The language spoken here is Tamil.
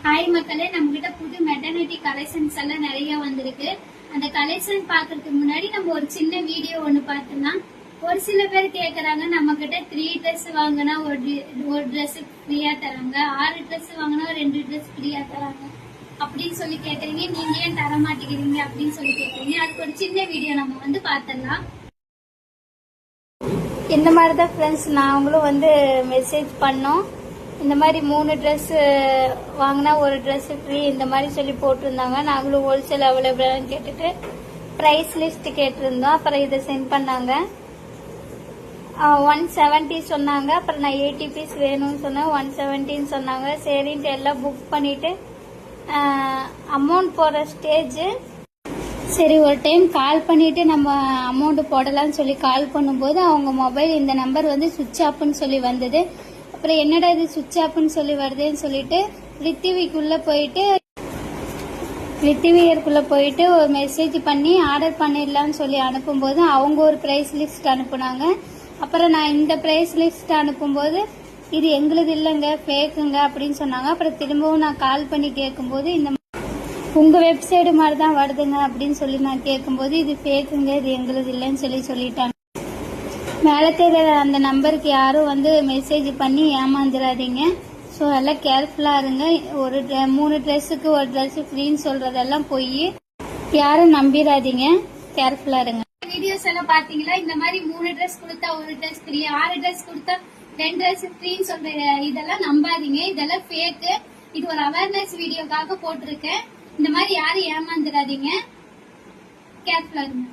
ஹாய் மக்களே, நம்ம கிட்ட புது மெட்டர்னிட்டி கலெக்ஷன்ஸ் எல்லாம் நிறைய வந்திருக்கு. அந்த கலெக்ஷன் பாக்குறதுக்கு முன்னாடி நம்ம ஒரு சின்ன வீடியோ ஒண்ணு பார்த்துலாம். ஒரு சில பேர் கேக்குறாங்க, நம்ம கிட்ட 3 ட்ரெஸ் வாங்கினா ஒரு ட்ரெஸ் ஃப்ரீயா தராங்க, 6 ட்ரெஸ் வாங்கினா 2 ட்ரெஸ் ஃப்ரீயா தராங்க அப்படின்னு சொல்லி கேக்குறீங்க. நீங்க ஏன் தர மாட்டேங்கிறீங்க அப்படின்னு சொல்லி கேக்குறீங்க. அதுக்கு ஒரு சின்ன வீடியோ நம்ம வந்து பார்த்துடலாம். இந்த மாதிரி தான் ஃப்ரெண்ட்ஸ் நாங்களும் மெசேஜ் பண்ணோம். இந்த மாதிரி 3 ட்ரெஸ் வாங்கினா ஒரு ட்ரெஸ் ஃப்ரீ இந்த மாதிரி சொல்லி போட்டிருந்தாங்க. நாங்களும் ஹோல்சேல் அவைலபிளான்னு கேட்டுட்டு ப்ரைஸ் லிஸ்ட் கேட்டிருந்தோம். அப்புறம் இதை சென்ட் பண்ணாங்க. 170 சொன்னாங்க. அப்புறம் நான் 80 பீஸ் வேணும்னு சொன்னேன். 170 சொன்னாங்க. சரின்ட்டு எல்லாம் புக் பண்ணிட்டு அமௌண்ட் போடுற ஸ்டேஜ் சரி ஒரு டைம் கால் பண்ணிட்டு நம்ம அமௌண்ட் போடலாம்னு சொல்லி கால் பண்ணும்போது அவங்க மொபைல் இந்த நம்பர் சுவிட்ச் ஆஃப்னு சொல்லி வந்தது. அப்புறம் என்னடா இது சுவிட்ச் ஆஃப்னு சொல்லி வருதுன்னு சொல்லிட்டு ரித்திவிக்குள்ள போயிட்டு ஒரு மெசேஜ் பண்ணி ஆர்டர் பண்ணிடலாம்னு சொல்லி அனுப்பும்போது அவங்க ஒரு பிரைஸ் லிஸ்ட் அனுப்புனாங்க. அப்புறம் நான் இந்த பிரைஸ் லிஸ்ட் அனுப்பும்போது இது எங்களுது இல்லைங்க, ஃபேக்குங்க அப்படின்னு சொன்னாங்க. அப்புறம் திரும்பவும் நான் கால் பண்ணி கேட்கும்போது இந்த உங்க வெப்சைட் மாதிரி தான் வருதுங்க அப்படின்னு சொல்லி நான் கேட்கும்போது இது ஃபேக்குங்க, இது எங்களுது இல்லைன்னு சொல்லிட்டாங்க. மேலே தெரியற அந்த நம்பருக்கு யாரும் மெசேஜ் பண்ணி ஏமாந்துடாதீங்க. ஸோ எல்லாம் கேர்ஃபுல்லா இருங்க. ஒரு 3 ட்ரெஸ்ஸுக்கு ஒரு ட்ரெஸ் ஃப்ரீன்னு சொல்றதெல்லாம் போய் யாரும் நம்பிடாதீங்க. கேர்ஃபுல்லா இருங்க. வீடியோஸ் எல்லாம் பாத்தீங்களா? இந்த மாதிரி 3 ட்ரெஸ் கொடுத்தா ஒரு ட்ரெஸ் ஃப்ரீ, 6 ட்ரெஸ் கொடுத்தா 2 ட்ரெஸ் ஃப்ரீன்னு சொல்ற இதெல்லாம் நம்பாதீங்க. இதெல்லாம் ஃபேக்கு. இது ஒரு அவேர்னஸ் வீடியோக்காக போட்டிருக்கேன். இந்த மாதிரி யாரும் ஏமாந்துடாதீங்க. கேர்ஃபுல்லா இருங்க.